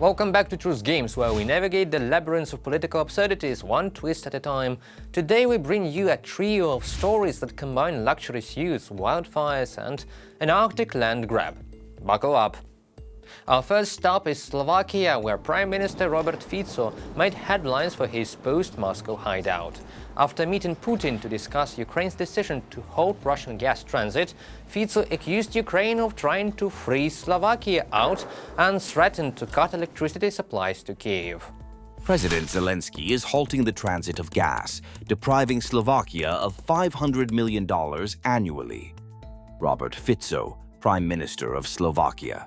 Welcome back to Truth Games, where we navigate the labyrinths of political absurdities one twist at a time. Today we bring you a trio of stories that combine luxury suits, wildfires and an Arctic land grab. Buckle up. Our first stop is Slovakia, where Prime Minister Robert Fico made headlines for his post-Moscow hideout. After meeting Putin to discuss Ukraine's decision to halt Russian gas transit, Fico accused Ukraine of trying to freeze Slovakia out and threatened to cut electricity supplies to Kyiv. President Zelensky is halting the transit of gas, depriving Slovakia of $500 million annually. Robert Fico, Prime Minister of Slovakia.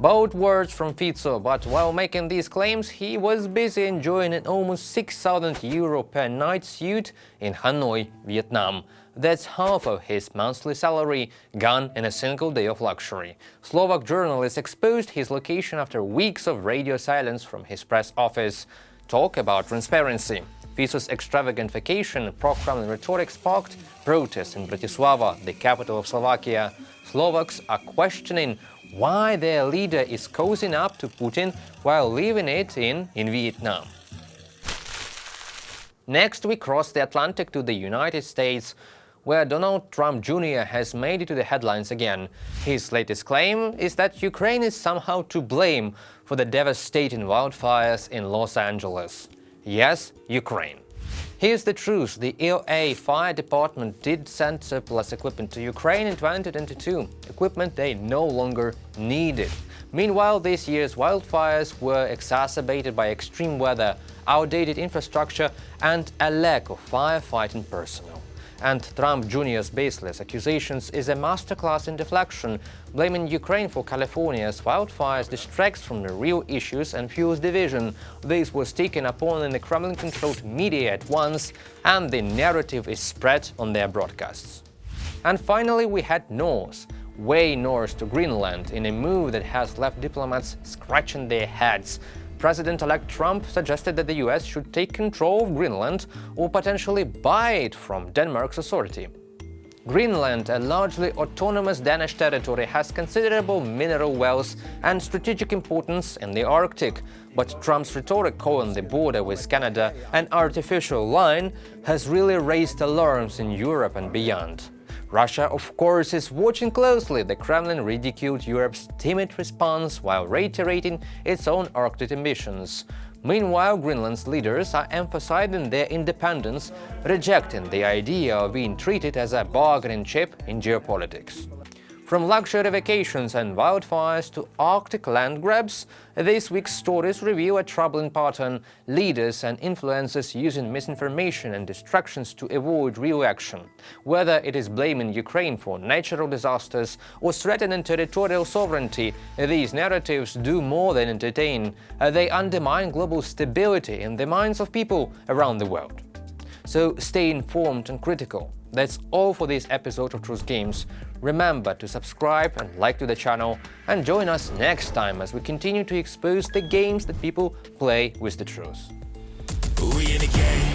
Bold words from Fico, but while making these claims, he was busy enjoying an almost €6,000 per night suite in Hanoi, Vietnam. That's half of his monthly salary, gone in a single day of luxury. Slovak journalists exposed his location after weeks of radio silence from his press office. Talk about transparency. Fico's extravagant vacation and pro-Kremlin rhetoric sparked protests in Bratislava, the capital of Slovakia. Slovaks are questioning why their leader is cozying up to Putin while leaving it in Vietnam. Next, we cross the Atlantic to the United States, where Donald Trump Jr. has made it to the headlines again. His latest claim is that Ukraine is somehow to blame for the devastating wildfires in Los Angeles. Yes, Ukraine. Here's the truth. The LA Fire Department did send surplus equipment to Ukraine in 2022, equipment they no longer needed. Meanwhile, this year's wildfires were exacerbated by extreme weather, outdated infrastructure and a lack of firefighting personnel. And Trump Jr.'s baseless accusations is a masterclass in deflection. Blaming Ukraine for California's wildfires distracts from the real issues and fuels division. This was taken upon in the Kremlin-controlled media at once, and the narrative is spread on their broadcasts. And finally, we head north, way north to Greenland, in a move that has left diplomats scratching their heads. President-elect Trump suggested that the US should take control of Greenland or potentially buy it from Denmark's authority. Greenland, a largely autonomous Danish territory, has considerable mineral wealth and strategic importance in the Arctic, but Trump's rhetoric calling the border with Canada an artificial line has really raised alarms in Europe and beyond. Russia, of course, is watching closely. The Kremlin ridiculed Europe's timid response while reiterating its own Arctic ambitions. Meanwhile, Greenland's leaders are emphasizing their independence, rejecting the idea of being treated as a bargaining chip in geopolitics. From luxury vacations and wildfires to Arctic land grabs, this week's stories reveal a troubling pattern: leaders and influencers using misinformation and distractions to avoid real action. Whether it is blaming Ukraine for natural disasters or threatening territorial sovereignty, these narratives do more than entertain. They undermine global stability in the minds of people around the world. So stay informed and critical. That's all for this episode of Truth Games. Remember to subscribe and like to the channel, and join us next time as we continue to expose the games that people play with the truth. We in the game.